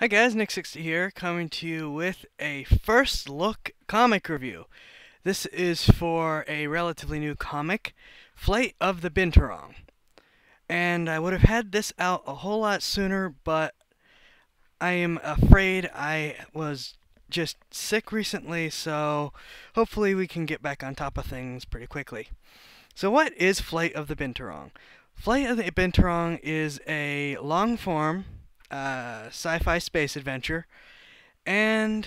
Hi guys, Nick60 here, coming to you with a first look comic review. This is for a relatively new comic, Flight of the Binturong. And I would have had this out a whole lot sooner, but I am afraid I was just sick recently, so hopefully we can get back on top of things pretty quickly. So what is Flight of the Binturong? Flight of the Binturong is a long-form sci-fi space adventure, and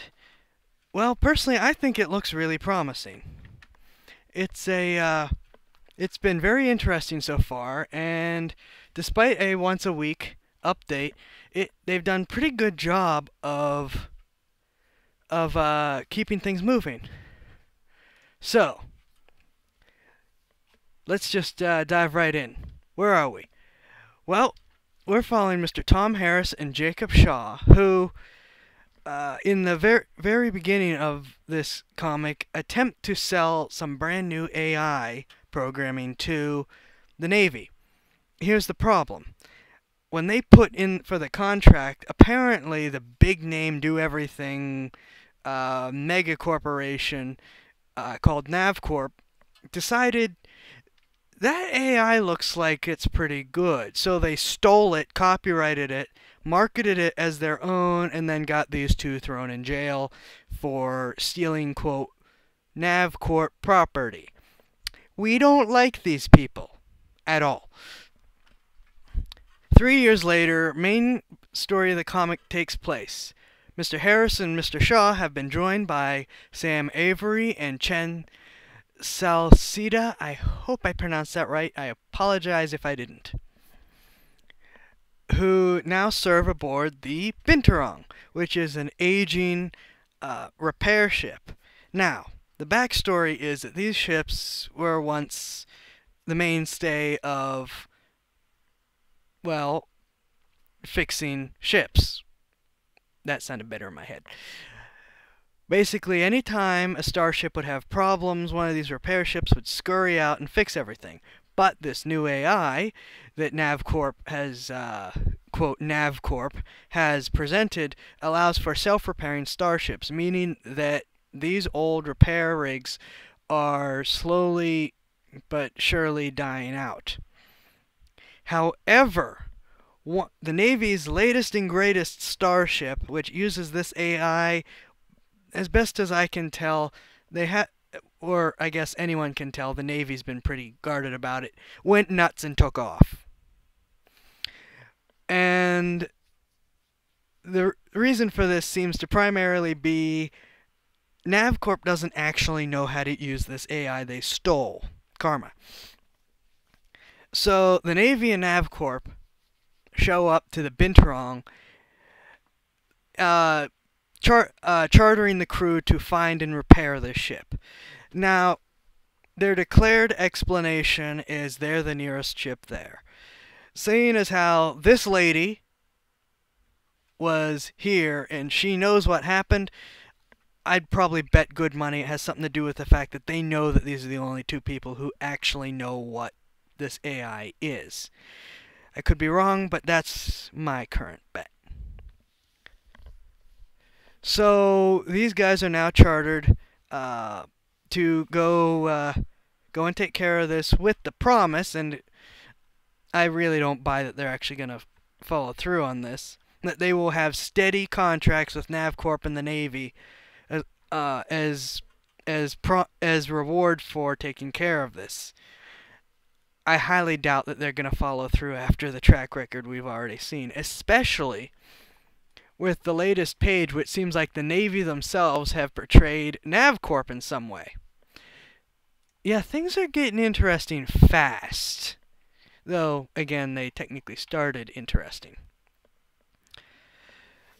well, personally, I think it looks really promising. It's been very interesting so far, and despite a once a week update, they've done pretty good job of keeping things moving. So let's just dive right in. Where are we? Well, we're following Mr. Tom Harris and Jacob Shaw, who in the very beginning of this comic, attempt to sell some brand new AI programming to the Navy. Here's the problem. When they put in for the contract, apparently the big name do everything mega corporation called NavCorp decided that AI looks like it's pretty good. So they stole it, copyrighted it, marketed it as their own, and then got these two thrown in jail for stealing, quote, NavCorp property. We don't like these people at all. 3 years later, main story of the comic takes place. Mr. Harris and Mr. Shaw have been joined by Sam Avery and Chen Salcida. I hope I pronounced that right. I apologize if I didn't. Who now serve aboard the Binturong, which is an aging repair ship. Now, the backstory is that these ships were once the mainstay of, well, fixing ships. That sounded better in my head. Basically, anytime a starship would have problems, one of these repair ships would scurry out and fix everything. But this new AI that NavCorp has, quote, NavCorp has presented allows for self-repairing starships, meaning that these old repair rigs are slowly but surely dying out. However, the Navy's latest and greatest starship, which uses this AI, as best as I can tell, or I guess anyone can tell, the Navy's been pretty guarded about it, went nuts and took off. And the reason for this seems to primarily be NavCorp doesn't actually know how to use this AI they stole, Karma. So the Navy and NavCorp show up to the Binturong, chartering the crew to find and repair this ship. Now, their declared explanation is they're the nearest ship there. Seeing as how this lady was here and she knows what happened, I'd probably bet good money it has something to do with the fact that they know that these are the only two people who actually know what this AI is. I could be wrong, but that's my current bet. So these guys are now chartered to go and take care of this with the promise, and I really don't buy that they're actually going to follow through on this, that they will have steady contracts with NavCorp and the Navy as reward for taking care of this. I highly doubt that they're going to follow through after the track record we've already seen, especially with the latest page, which seems like the Navy themselves have portrayed NavCorp in some way. Yeah, things are getting interesting fast. Though, again, they technically started interesting.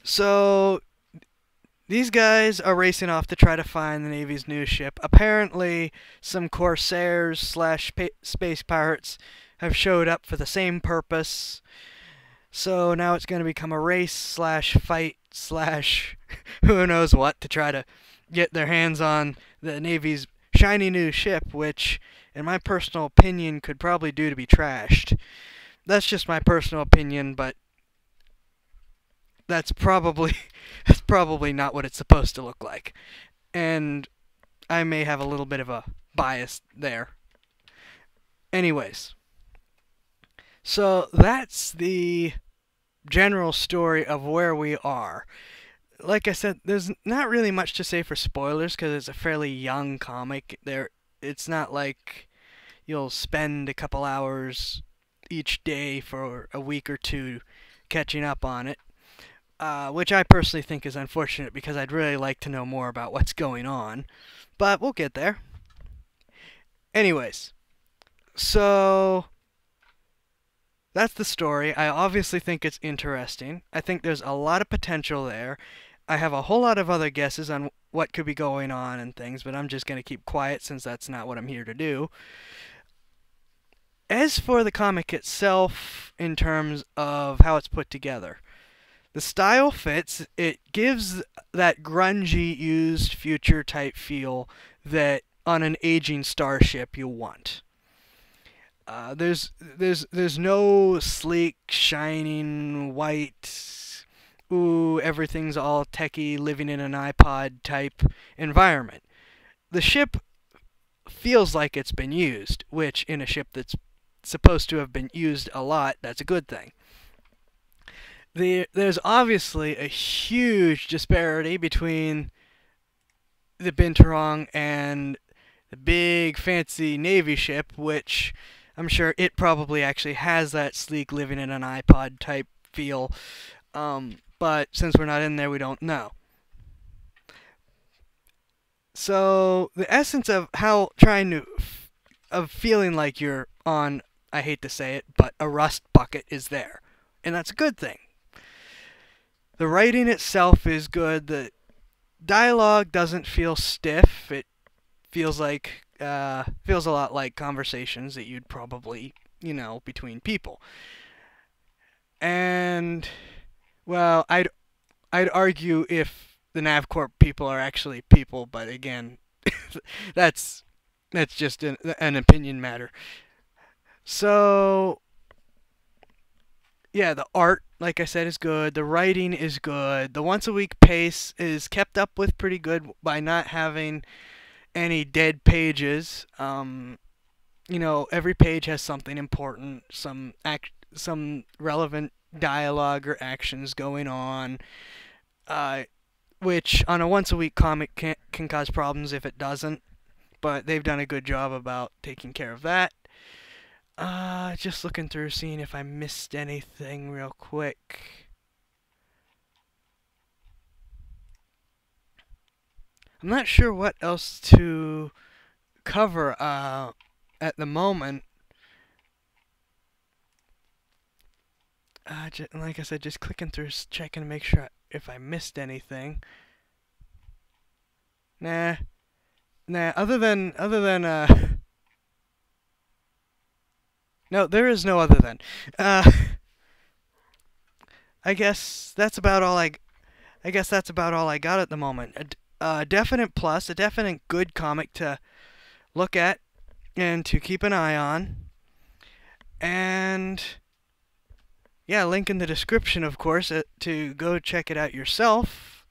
So, these guys are racing off to try to find the Navy's new ship. Apparently, some Corsairs / space pirates have showed up for the same purpose. So now it's going to become a race / fight / who knows what to try to get their hands on the Navy's shiny new ship, which, in my personal opinion, could probably do to be trashed. That's just my personal opinion, but that's probably that's probably not what it's supposed to look like. And I may have a little bit of a bias there. Anyways, so that's the general story of where we are. Like I said, there's not really much to say for spoilers because it's a fairly young comic. It's not like you'll spend a couple hours each day for a week or two catching up on it, which I personally think is unfortunate because I'd really like to know more about what's going on. But we'll get there. Anyways, so that's the story. I obviously think it's interesting. I think there's a lot of potential there. I have a whole lot of other guesses on what could be going on and things, but I'm just going to keep quiet since that's not what I'm here to do. As for the comic itself, in terms of how it's put together, the style fits. It gives that grungy, used future type feel that on an aging starship you want. There's no sleek, shining, white, ooh, everything's all techie, living in an iPod type environment. The ship feels like it's been used, which in a ship that's supposed to have been used a lot, that's a good thing. There's obviously a huge disparity between the Binturong and the big fancy Navy ship, which I'm sure it probably actually has that sleek living in an iPod type feel, but since we're not in there, we don't know. So the essence of how of feeling like you're on, I hate to say it, but a rust bucket is there, and that's a good thing. The writing itself is good. The dialogue doesn't feel stiff. It feels a lot like conversations that you'd probably, between people. And well, I'd argue if the NavCorp people are actually people, but again, that's just an opinion matter. So yeah, the art, like I said, is good. The writing is good. The once a week pace is kept up with pretty good by not having any dead pages. Every page has something important, some relevant dialogue or actions going on, which on a once a week comic can cause problems if it doesn't. But they've done a good job about taking care of that. Just looking through, seeing if I missed anything real quick. I'm not sure what else to cover at the moment. Like I said, just clicking through, checking to make sure if I missed anything. Nah. Other than no, there is no other than. I guess that's about all I guess that's about all I got at the moment. A definite plus, a definite good comic to look at and to keep an eye on. And yeah, link in the description, of course, to go check it out yourself.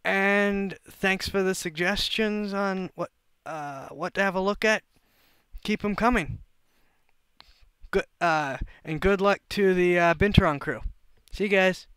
And thanks for the suggestions on what to have a look at. Keep them coming. Good and good luck to the Binturong crew. See you guys.